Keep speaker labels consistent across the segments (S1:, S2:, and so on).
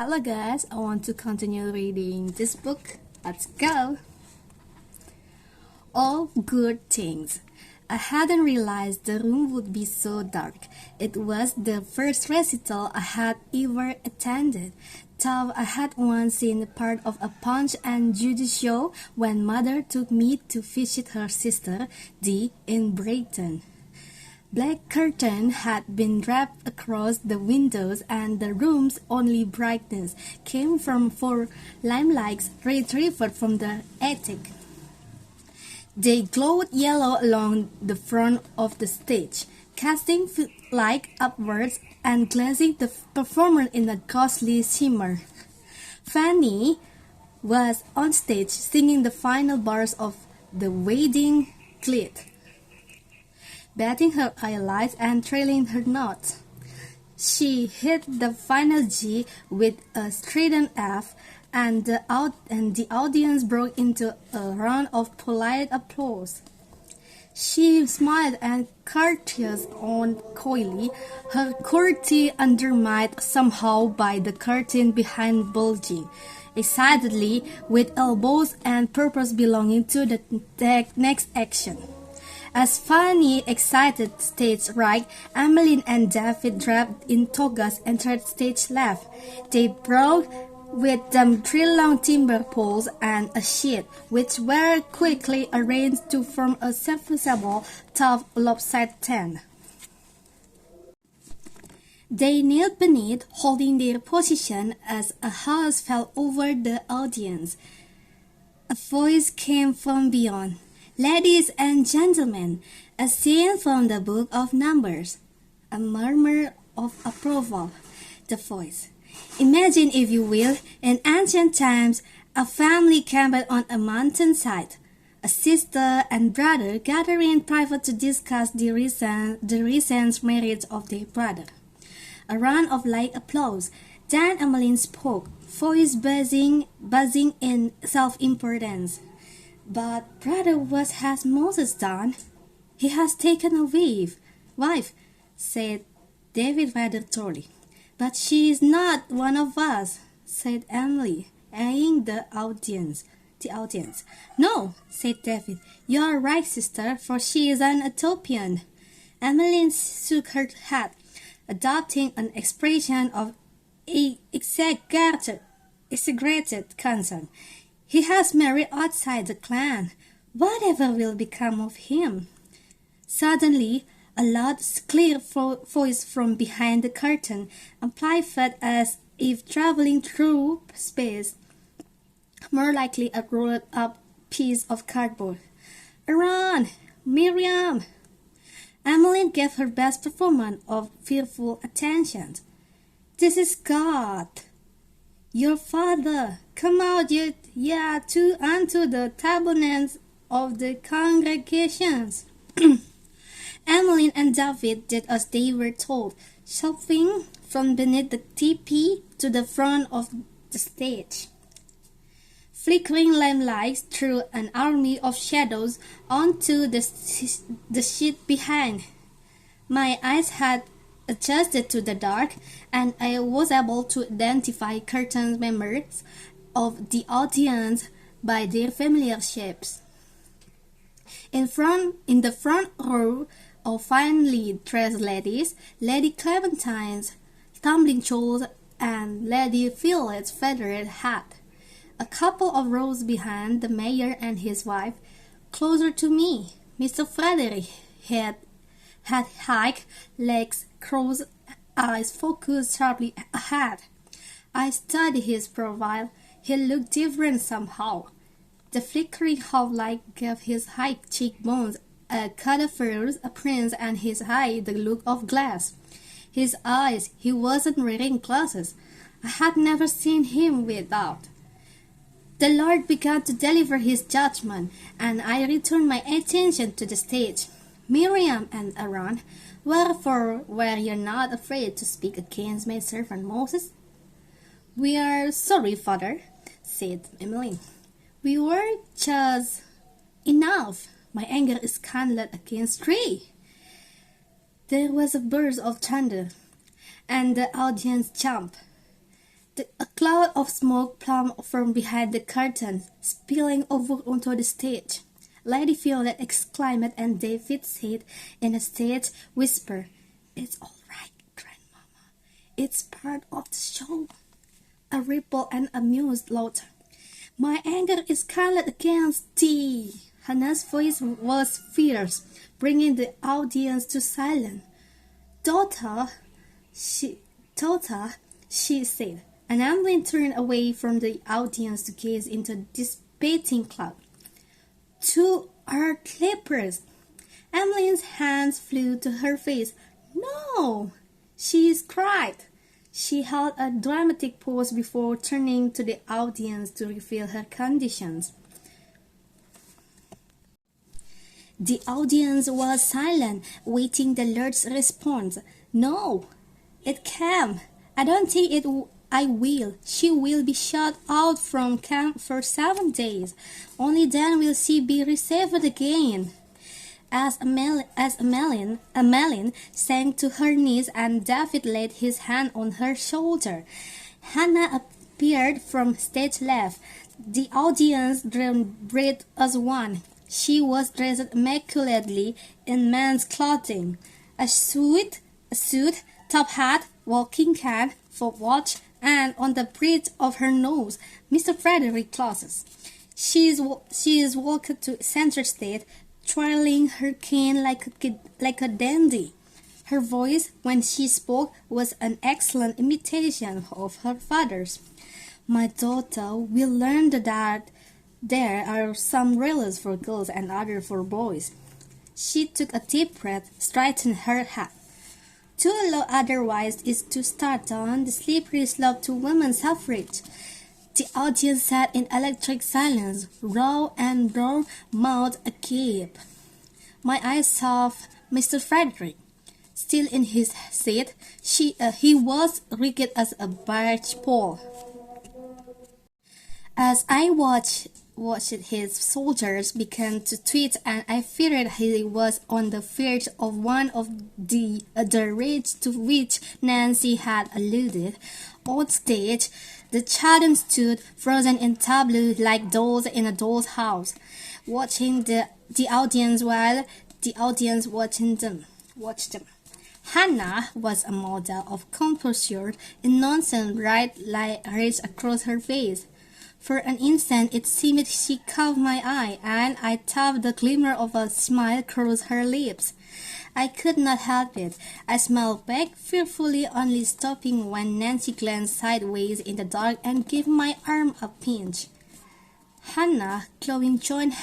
S1: Hello guys, I want to continue reading this book. Let's go! All good things. I hadn't realized the room would be so dark. It was the first recital I had ever attended, though I had once seen part of a Punch and Judy show when Mother took me to visit her sister, Dee, in Riverton. Black curtain had been wrapped across the windows, and the room's only brightness came from four lamplights retrieved from the attic. They glowed yellow along the front of the stage, casting light upwards and glazing the performer in a ghostly shimmer. Fanny was on stage singing the final bars of the wedding glade, batting her eyelids and trailing her notes. She hit the final G with a strident F, and the audience broke into a round of polite applause. She smiled and courteous on coyly, her courtesy undermined somehow by the curtain behind bulging excitedly with elbows and purpose belonging to the next action. As Fanny excited stage right, Emmeline and David draped in togas entered stage left. They brought with them 3 long timber poles and a sheet, which were quickly arranged to form a serviceable, tough, lopsided tent. They knelt beneath, holding their position as a house fell over the audience. A voice came from beyond. "Ladies and gentlemen, a scene from the book of Numbers." A murmur of approval. The voice. "Imagine, if you will, in ancient times, a family camped on a mountainside. A sister and brother gathering in private to discuss the recent marriage of their brother." A round of light applause. Then Emmeline spoke, voice buzzing in self-importance. "But brother, what has Moses done?" "He has taken a wife," said David rather totally. "But she is not one of us," said Emily, eyeing the audience. "No," said David, "you are right, sister, for she is an Ethiopian." Emmeline shook her head, adopting an expression of exaggerated concern. "He has married outside the clan. Whatever will become of him?" Suddenly, a loud, clear voice from behind the curtain, amplified as if traveling through space, more likely a rolled-up piece of cardboard. "Aaron! Miriam!" Emmeline gave her best performance of fearful attention. "This is God, your father. Come out, unto the tabernacle of the congregations." Emmeline and David did as they were told, shuffling from beneath the teepee to the front of the stage. Flickering lamplights threw an army of shadows onto the sheet behind. My eyes had adjusted to the dark, and I was able to identify certain members of the audience by their familiar shapes. In the front row of finely dressed ladies, Lady Clementine's tumbling shawls and Lady Philip's feathered hat. A couple of rows behind, the mayor and his wife. Closer to me, Mr. Frederick had high legs crossed, eyes focused sharply ahead. I studied his profile. He looked different somehow. The flickering half-light gave his high cheekbones a cadaverous appearance and his eye the look of glass. His eyes, he wasn't wearing glasses. I had never seen him without. The Lord began to deliver his judgment, and I returned my attention to the stage. "Miriam and Aaron, wherefore were ye not afraid to speak against my servant Moses?" "We are sorry, father," said Emmeline. "We were just enough. My anger is kindled against 3. There was a burst of thunder, and the audience jumped. A cloud of smoke plumped from behind the curtain, spilling over onto the stage. Lady Violet exclaimed, and David said in a stage whisper, "It's all right, Grandmama. It's part of the show." A ripple and amused laughter. "My anger is colored against thee." Hannah's voice was fierce, bringing the audience to silence. Daughter, she said, and Emmeline turned away from the audience to gaze into the dissipating cloud. "Two are clippers." Emmeline's hands flew to her face. "No!" she cried. She held a dramatic pause before turning to the audience to reveal her conditions. The audience was silent, waiting the Lord's response. "No, it came. I don't think I will. She will be shut out from camp for 7 days. Only then will she be received again." As Emmeline sank to her knees and David laid his hand on her shoulder, Hannah appeared from stage left. The audience drew breath as one. She was dressed immaculately in men's clothing, a suit, top hat, walking cane, watch, and on the bridge of her nose, Mr. Frederick Claus's. She is walked to center stage, twirling her cane like a dandy. Her voice, when she spoke, was an excellent imitation of her father's. "My daughter will learn that there are some railings for girls and others for boys." She took a deep breath, straightened her hat. "To allow otherwise is to start on the slippery slope to women's suffrage." The audience sat in electric silence, raw and raw mouthed agape. My eyes saw Mr. Frederick, still in his seat. He was rigid as a birch pole. As I watched his soldiers began to tweet, and I feared he was on the verge of one of the rage to which Nancy had alluded. On stage, the children stood frozen in tableau like dolls in a doll's house, watching the audience while the audience watched them. Hannah was a model of composure, in nonsense right raced across her face. For an instant it seemed she caught my eye, and I thought the glimmer of a smile crossed her lips. I could not help it. I smiled back fearfully, only stopping when Nancy glanced sideways in the dark and gave my arm a pinch. Hannah, Chloe joined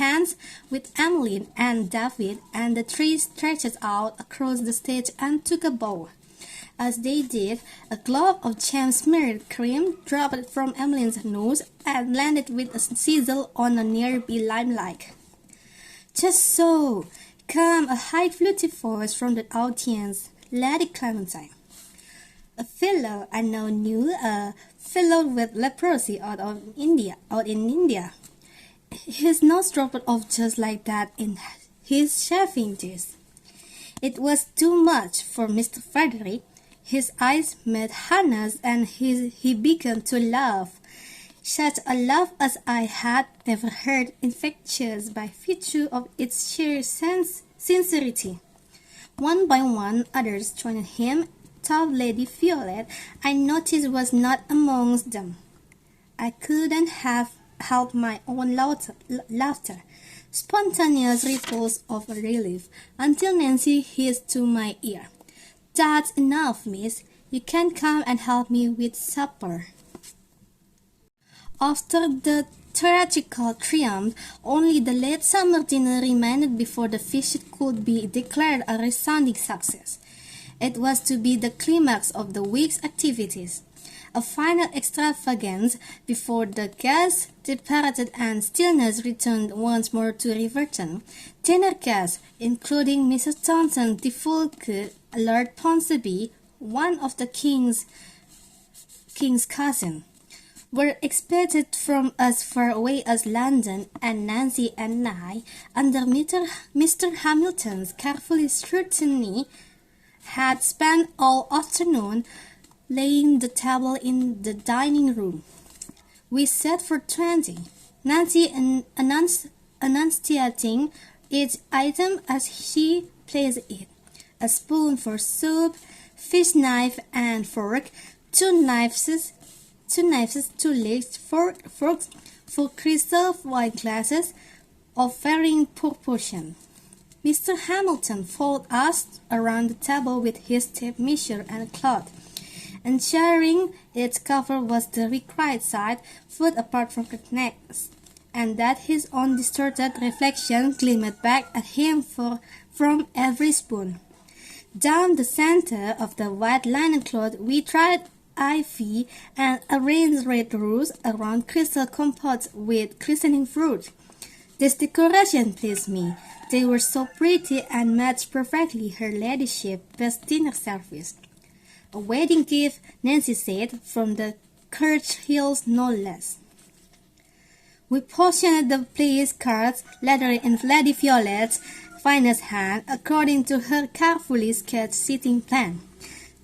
S1: hands with Emmeline and David, and the three stretched out across the stage and took a bow. As they did, a glob of jam-smeared cream dropped from Emmeline's nose and landed with a sizzle on a nearby limelight. "Just so! Come!" a high fluty voice from the audience. "Lady Clementine." A fellow I now knew, a fellow with leprosy out in India. His nose dropped off just like that in his shaving dish. It was too much for Mr. Frederick. His eyes met Hannah's, and he began to laugh. Such a laugh as I had never heard, infectious by virtue of its sheer sincerity. One by one, others joined him. Top Lady Violet, I noticed, was not amongst them. I couldn't have helped my own laughter, spontaneous ripples of relief, until Nancy hissed to my ear, "That's enough, miss. You can come and help me with supper." After the theatrical triumph, only the late summer dinner remained before the visit could be declared a resounding success. It was to be the climax of the week's activities, a final extravagance before the guests departed and stillness returned once more to Riverton. Dinner guests, including Mrs. Thompson de Fulke, Lord Ponsonby, one of the king's cousins, were expected from as far away as London, and Nancy and I, under Mr. Hamilton's careful scrutiny, had spent all afternoon laying the table in the dining room. We sat for 20, Nancy enunciating each item as she placed it. A spoon for soup, fish knife and fork, two knives, two legs, forks for crystal wine glasses of varying proportion. Mr. Hamilton followed us around the table with his tape measure and cloth, ensuring its cover was the required side, foot apart from the neck, and that his own distorted reflection gleamed back at him from every spoon. Down the center of the white linen cloth we tried ivy and arranged red roses around crystal compotes with glistening fruit. This decoration pleased me. They were so pretty and matched perfectly her ladyship's best dinner service. A wedding gift, Nancy said, from the Churchills no less. We portioned the place cards, lettering in Lady Violet's finest hand, according to her carefully sketched seating plan.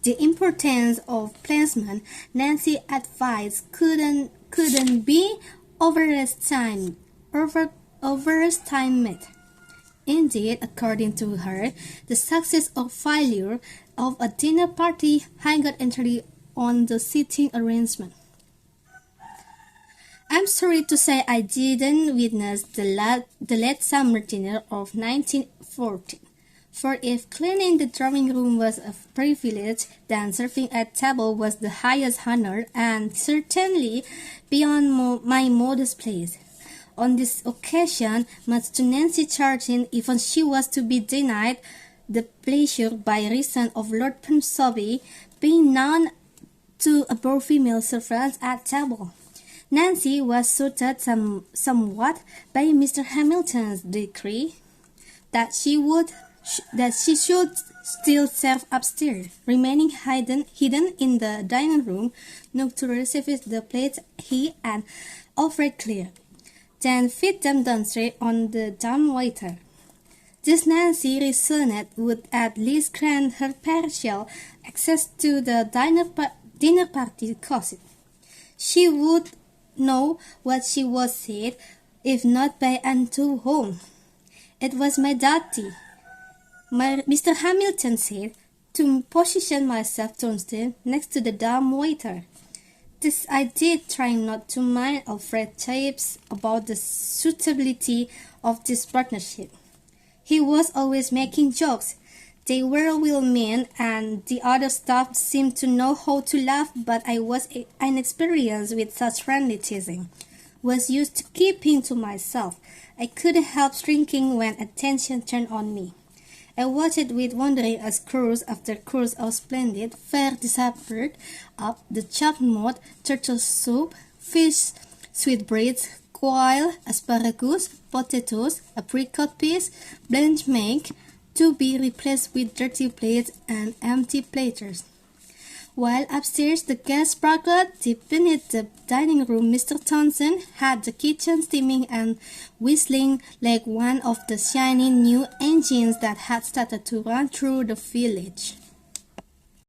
S1: The importance of placement, Nancy advised, couldn't be overestimated. Indeed, according to her, the success or failure of a dinner party hung entirely on the seating arrangement. I'm sorry to say I didn't witness the late summer dinner of 1914. For if cleaning the drawing room was a privilege, then serving at table was the highest honor, and certainly beyond my modest place. On this occasion, much to Nancy's chagrin, even she was to be denied the pleasure by reason of Lord Ponsonby being known to abhor female servants at table. Nancy was soothed somewhat by Mr. Hamilton's decree that she should still serve upstairs, remaining hidden in the dining room, not to receive the plates he and Alfred cleared, then feed them downstairs on the dumb waiter. This Nancy reasoned would at least grant her partial access to the dinner party gossip. She would know what she was said, if not by and to whom. It was my duty, Mr. Hamilton said, to position myself downstairs next to the dumb waiter. This I did, trying not to mind Alfred's jibes about the suitability of this partnership. He was always making jokes. They were well meant, and the other staff seemed to know how to laugh, but I was inexperienced with such friendly teasing. Was used to keeping to myself. I couldn't help shrinking when attention turned on me. I watched with wondering as course after course of splendid fare disappeared up the chopped mud, turtle soup, fish, sweetbreads, quail, asparagus, potatoes, apricot peas, blanched milk, to be replaced with dirty plates and empty platters. While upstairs the gas sparkled deep beneath the dining room, Mr. Townsend had the kitchen steaming and whistling like one of the shiny new engines that had started to run through the village.